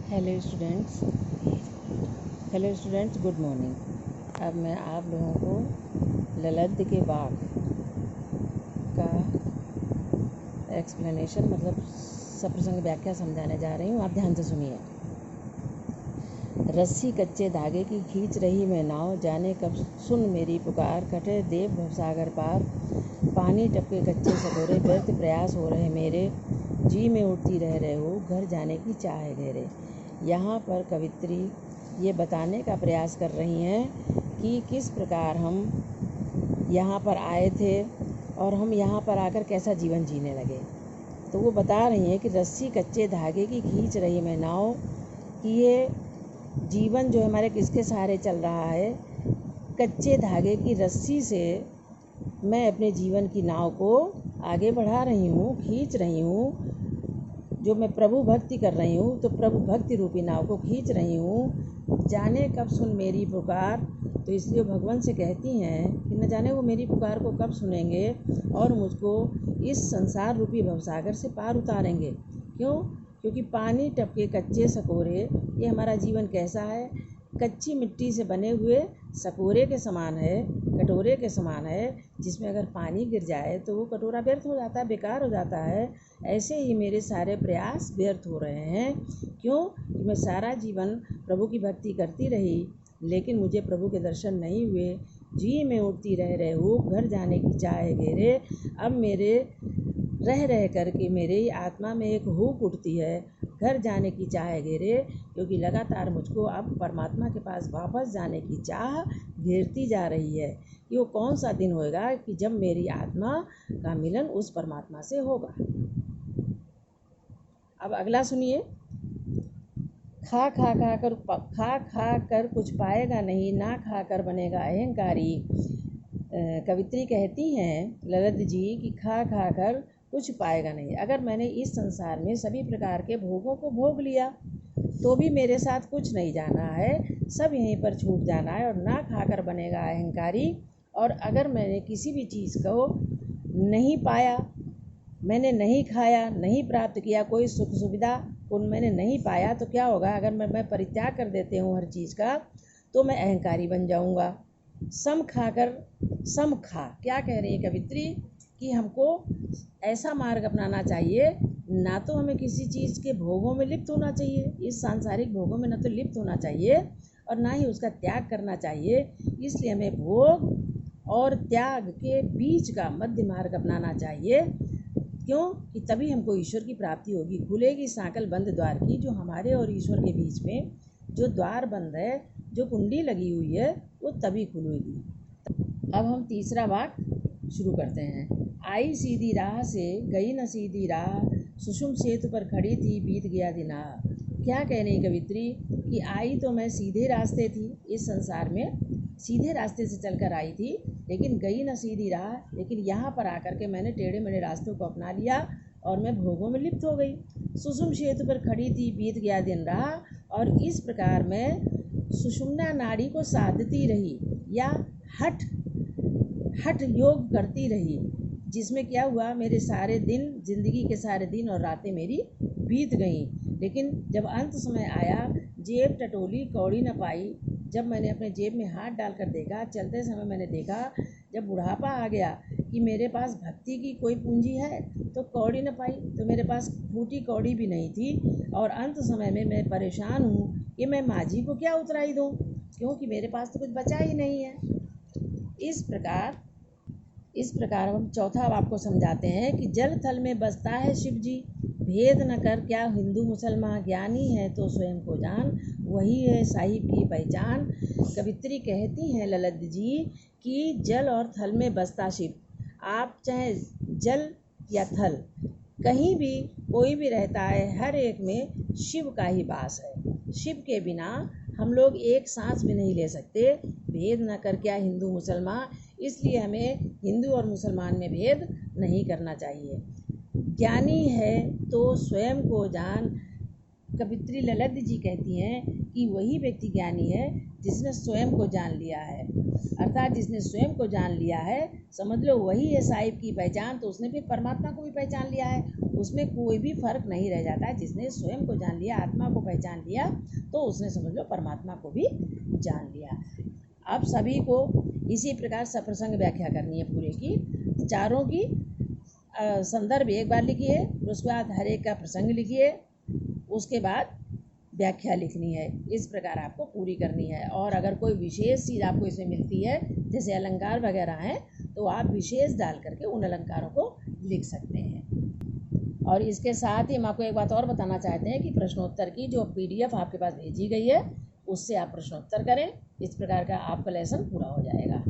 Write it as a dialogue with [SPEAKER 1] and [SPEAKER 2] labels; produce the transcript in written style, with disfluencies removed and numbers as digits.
[SPEAKER 1] Hello students good morning. अब मैं आप लोगों को ललद्द के बाग का एक्सप्लेनेशन मतलब सप्रसंग व्याख्या समझाने जा रही हूँ। आप ध्यान से सुनिए। रस्सी कच्चे धागे की खींच रही मैं नाव, जाने कब सुन मेरी पुकार, कटे देव भवसागर पार, पानी टपके कच्चे सकोरे, व्यर्थ प्रयास हो रहे मेरे, जी में उठती रह रहे हो, घर जाने की चाह है घेरे। यहाँ पर कवित्री ये बताने का प्रयास कर रही हैं कि किस प्रकार हम यहाँ पर आए थे और हम यहाँ पर आकर कैसा जीवन जीने लगे। तो वो बता रही हैं कि रस्सी कच्चे धागे की खींच रही मैं नाव, कि ये जीवन जो हमारे किसके सहारे चल रहा है, कच्चे धागे की रस्सी से मैं अपने जीवन की नाव को आगे बढ़ा रही हूँ, खींच रही हूँ। जो मैं प्रभु भक्ति कर रही हूँ तो प्रभु भक्ति रूपी नाव को खींच रही हूँ। जाने कब सुन मेरी पुकार, तो इसलिए भगवान से कहती हैं कि न जाने वो मेरी पुकार को कब सुनेंगे और मुझको इस संसार रूपी भवसागर से पार उतारेंगे। क्यों? क्योंकि पानी टपके कच्चे सकोरे, ये हमारा जीवन कैसा है, कच्ची मिट्टी से बने हुए सकोरे के समान है, कटोरे के समान है, जिसमें अगर पानी गिर जाए तो वो कटोरा व्यर्थ हो जाता है, बेकार हो जाता है। ऐसे ही मेरे सारे प्रयास व्यर्थ हो रहे हैं। क्यों? कि मैं सारा जीवन प्रभु की भक्ति करती रही, लेकिन मुझे प्रभु के दर्शन नहीं हुए। जी में उठती रह रहे हो, घर जाने की चाह घेरे। अब मेरे रह कर के मेरी आत्मा में एक हुक उठती है, घर जाने की चाह घेरे, क्योंकि लगातार मुझको अब परमात्मा के पास वापस जाने की चाह घेरती जा रही है कि वो कौन सा दिन होएगा कि जब मेरी आत्मा का मिलन उस परमात्मा से होगा। अब अगला सुनिए। खा खा कर कुछ पाएगा नहीं, ना खा कर बनेगा अहंकारी। कवित्री कहती हैं ललद्द जी कि खा कर कुछ पाएगा नहीं। अगर मैंने इस संसार में सभी प्रकार के भोगों को भोग लिया तो भी मेरे साथ कुछ नहीं जाना है, सब यहीं पर छूट जाना है और ना खाकर बनेगा अहंकारी। और अगर मैंने किसी भी चीज़ को नहीं पाया, मैंने नहीं खाया, नहीं प्राप्त किया, कोई सुख सुविधा को मैंने नहीं पाया, तो क्या होगा? अगर मैं परित्याग कर देती हूँ हर चीज़ का, तो मैं अहंकारी बन जाऊँगा। सम खाकर सम खा, क्या कह रही है कवित्री कि हमको ऐसा मार्ग अपनाना चाहिए, ना तो हमें किसी चीज़ के भोगों में लिप्त होना चाहिए, इस सांसारिक भोगों में ना तो लिप्त होना चाहिए और ना ही उसका त्याग करना चाहिए। इसलिए हमें भोग और त्याग के बीच का मध्य मार्ग अपनाना चाहिए। क्यों? कि तभी हमको ईश्वर की प्राप्ति होगी। खुलेगी सांकल बंद द्वार की, जो हमारे और ईश्वर के बीच में जो द्वार बंद है, जो कुंडी लगी हुई है, वो तभी खुलेगी। अब हम तीसरा वाक्य शुरू करते हैं। आई सीधी राह से गई न सीधी राह, सुषुम सेतु पर खड़ी थी बीत गया दिना। क्या कह रही कवित्री कि आई तो मैं सीधे रास्ते थी, इस संसार में सीधे रास्ते से चलकर आई थी, लेकिन गई न सीधी राह, लेकिन यहाँ पर आकर के मैंने टेढ़े मेढ़े रास्तों को अपना लिया और मैं भोगों में लिप्त हो गई। सुषुम सेतु पर खड़ी थी बीत गया दिन रहा, और इस प्रकार मैं सुषुम्ना नाड़ी को साधती रही या हठ योग करती रही, जिसमें क्या हुआ, मेरे सारे दिन, जिंदगी के सारे दिन और रातें मेरी बीत गईं। लेकिन जब अंत समय आया, जेब टटोली कौड़ी न पाई। जब मैंने अपने जेब में हाथ डालकर देखा, चलते समय मैंने देखा, जब बुढ़ापा आ गया कि मेरे पास भक्ति की कोई पूंजी है, तो कौड़ी न पाई, तो मेरे पास फूटी कौड़ी भी नहीं थी। और अंत समय में मैं परेशान हूँ कि मैं माझी को क्या उतराई दूँ, क्योंकि मेरे पास तो कुछ बचा ही नहीं है। इस प्रकार हम चौथा आपको समझाते हैं कि जल थल में बसता है शिव जी, भेद न कर क्या हिंदू मुसलमान, ज्ञानी है तो स्वयं को जान, वही है साहिब की पहचान। कवित्री कहती हैं ललद्द जी कि जल और थल में बसता शिव। आप चाहे जल या थल, कहीं भी कोई भी रहता है, हर एक में शिव का ही वास है। शिव के बिना हम लोग एक सांस भी नहीं ले सकते। भेद न कर क्या हिंदू मुसलमान, इसलिए हमें हिंदू और मुसलमान में भेद नहीं करना चाहिए। ज्ञानी है तो स्वयं को जान, कवित्री ललित जी कहती हैं कि वही व्यक्ति ज्ञानी है जिसने स्वयं को जान लिया है, अर्थात जिसने स्वयं को जान लिया है, समझ लो वही है साहिब की पहचान। तो उसने फिर परमात्मा को भी पहचान लिया है, उसमें कोई भी फर्क नहीं रह जाता है। जिसने स्वयं को जान लिया, आत्मा को पहचान लिया, तो उसने समझ लो परमात्मा को भी जान लिया। अब सभी को इसी प्रकार सप्रसंग व्याख्या करनी है पूरे की, चारों की संदर्भ एक बार लिखिए, उसके बाद हर एक का प्रसंग लिखिए, उसके बाद व्याख्या लिखनी है। इस प्रकार आपको पूरी करनी है। और अगर कोई विशेष चीज़ आपको इसमें मिलती है, जैसे अलंकार वगैरह हैं, तो आप विशेष डाल करके उन अलंकारों को लिख सकते हैं। और इसके साथ ही हम आपको एक बात और बताना चाहते हैं कि प्रश्नोत्तर की जो PDF आपके पास भेजी गई है, उससे आप प्रश्नोत्तर करें। इस प्रकार का आपका लेसन पूरा हो जाएगा।